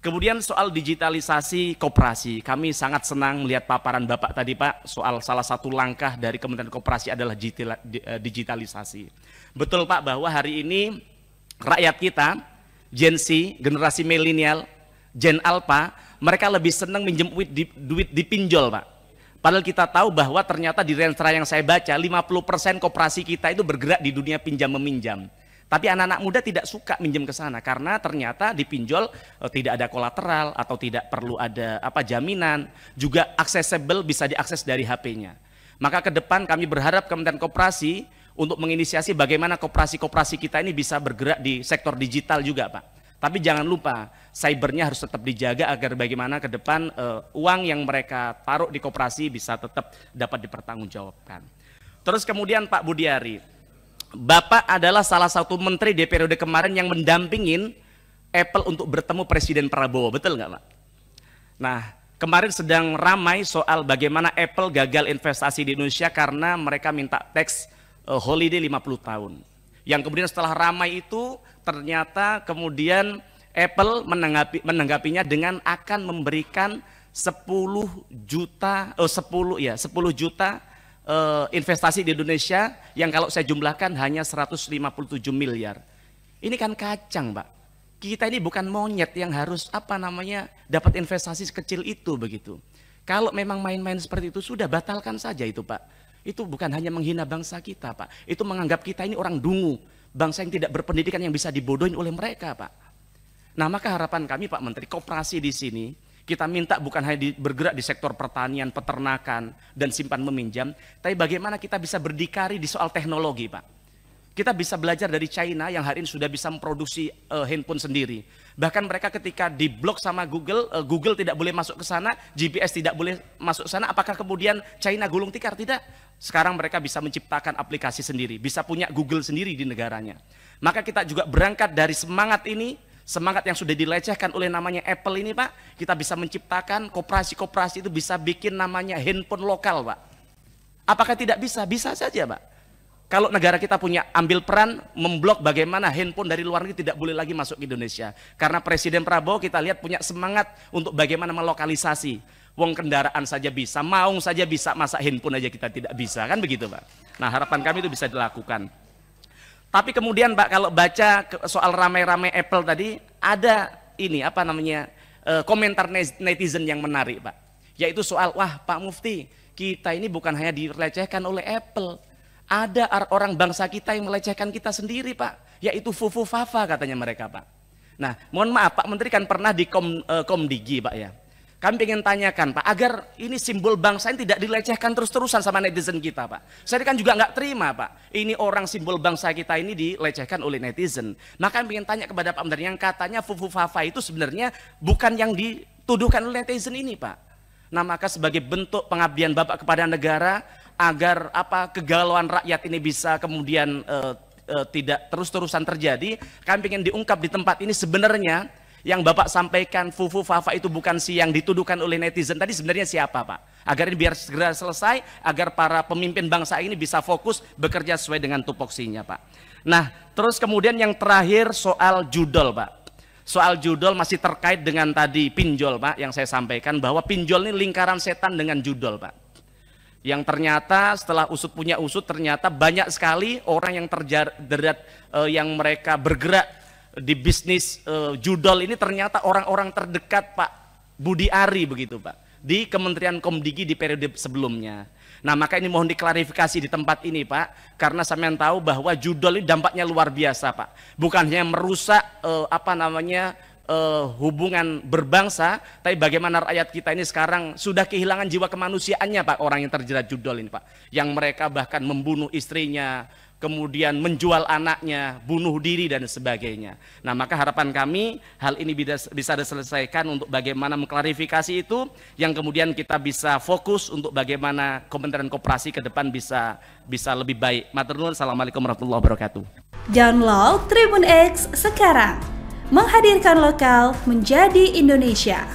Kemudian soal digitalisasi koperasi, kami sangat senang melihat paparan Bapak tadi Pak, soal salah satu langkah dari Kementerian Koperasi adalah digitalisasi. Betul Pak bahwa hari ini rakyat kita, Gen Z, generasi milenial, Gen Alpha, mereka lebih senang minjem duit di pinjol Pak. Padahal kita tahu bahwa ternyata di Renstra yang saya baca, 50% koperasi kita itu bergerak di dunia pinjam-meminjam. Tapi anak-anak muda tidak suka minjem ke sana karena ternyata di pinjol tidak ada kolateral atau tidak perlu ada jaminan, juga accessible, bisa diakses dari HP-nya. Maka ke depan kami berharap Kementerian Koperasi untuk menginisiasi bagaimana koperasi-koperasi kita ini bisa bergerak di sektor digital juga Pak. Tapi jangan lupa cybernya harus tetap dijaga agar bagaimana ke depan uang yang mereka taruh di koperasi bisa tetap dapat dipertanggungjawabkan. Terus kemudian Pak Budiari, Bapak adalah salah satu menteri di periode kemarin yang mendampingin Apple untuk bertemu Presiden Prabowo, betul nggak Pak? Nah, kemarin sedang ramai soal bagaimana Apple gagal investasi di Indonesia karena mereka minta tax holiday 50 tahun. Yang kemudian setelah ramai itu ternyata kemudian Apple menanggapinya dengan akan memberikan 10 juta investasi di Indonesia yang kalau saya jumlahkan hanya 157 miliar. Ini kan kacang Pak. Kita ini bukan monyet yang harus dapat investasi sekecil itu begitu. Kalau memang main-main seperti itu sudah batalkan saja itu Pak. Itu bukan hanya menghina bangsa kita Pak. Itu menganggap kita ini orang dungu, bangsa yang tidak berpendidikan yang bisa dibodohin oleh mereka Pak. Nah maka harapan kami Pak Menteri, koperasi di sini kita minta bukan hanya bergerak di sektor pertanian, peternakan, dan simpan meminjam, tapi bagaimana kita bisa berdikari di soal teknologi Pak. Kita bisa belajar dari China yang hari ini sudah bisa memproduksi handphone sendiri. Bahkan mereka ketika diblok sama Google, Google tidak boleh masuk ke sana, GPS tidak boleh masuk ke sana, apakah kemudian China gulung tikar? Tidak. Sekarang mereka bisa menciptakan aplikasi sendiri, bisa punya Google sendiri di negaranya. Maka kita juga berangkat dari semangat ini, semangat yang sudah dilecehkan oleh namanya Apple ini Pak, kita bisa menciptakan koperasi-koperasi itu bisa bikin namanya handphone lokal Pak. Apakah tidak bisa? Bisa saja Pak. Kalau negara kita punya ambil peran memblok bagaimana handphone dari luar negeri tidak boleh lagi masuk ke Indonesia. Karena Presiden Prabowo kita lihat punya semangat untuk bagaimana melokalisasi. Wong kendaraan saja bisa, maung saja bisa, masa handphone aja kita tidak bisa, kan begitu Pak. Nah harapan kami itu bisa dilakukan. Tapi kemudian Pak kalau baca soal ramai-ramai Apple tadi ada ini komentar netizen yang menarik Pak. Yaitu soal wah Pak Mufti kita ini bukan hanya dilecehkan oleh Apple. Ada orang bangsa kita yang melecehkan kita sendiri Pak. Yaitu Fufu Fafa katanya mereka Pak. Nah mohon maaf Pak Menteri kan pernah di Komdigi Pak ya. Kami ingin tanyakan Pak, agar ini simbol bangsa ini tidak dilecehkan terus-terusan sama netizen kita Pak. Saya kan juga nggak terima Pak, ini orang simbol bangsa kita ini dilecehkan oleh netizen. Maka kami ingin tanya kepada Pak Menteri, yang katanya Fufu Fafa itu sebenarnya bukan yang dituduhkan oleh netizen ini Pak. Nah maka sebagai bentuk pengabdian Bapak kepada negara, agar kegalauan rakyat ini bisa kemudian tidak terus-terusan terjadi, kami ingin diungkap di tempat ini sebenarnya yang Bapak sampaikan Fufu Fafa itu bukan si yang dituduhkan oleh netizen tadi, sebenarnya siapa Pak? Agar ini biar segera selesai, agar para pemimpin bangsa ini bisa fokus bekerja sesuai dengan tupoksinya Pak. Nah terus kemudian yang terakhir soal judol Pak. Soal judol masih terkait dengan tadi pinjol Pak, yang saya sampaikan bahwa pinjol ini lingkaran setan dengan judol Pak. Yang ternyata setelah usut punya usut, ternyata banyak sekali orang yang terjerat yang mereka bergerak di bisnis judol ini ternyata orang-orang terdekat Pak Budi Ari begitu Pak, di Kementerian Komdigi di periode sebelumnya. Nah maka ini mohon diklarifikasi di tempat ini Pak, karena sampean tahu bahwa judol ini dampaknya luar biasa Pak. Bukan hanya merusak hubungan berbangsa, tapi bagaimana rakyat kita ini sekarang sudah kehilangan jiwa kemanusiaannya Pak, orang yang terjerat judol ini Pak. Yang mereka bahkan membunuh istrinya, kemudian menjual anaknya, bunuh diri dan sebagainya. Nah maka harapan kami hal ini bisa diselesaikan untuk bagaimana mengklarifikasi itu, yang kemudian kita bisa fokus untuk bagaimana Kementerian Koperasi ke depan bisa lebih baik. Matur nuwun, assalamualaikum warahmatullahi wabarakatuh. Download Tribun X sekarang, menghadirkan lokal menjadi Indonesia.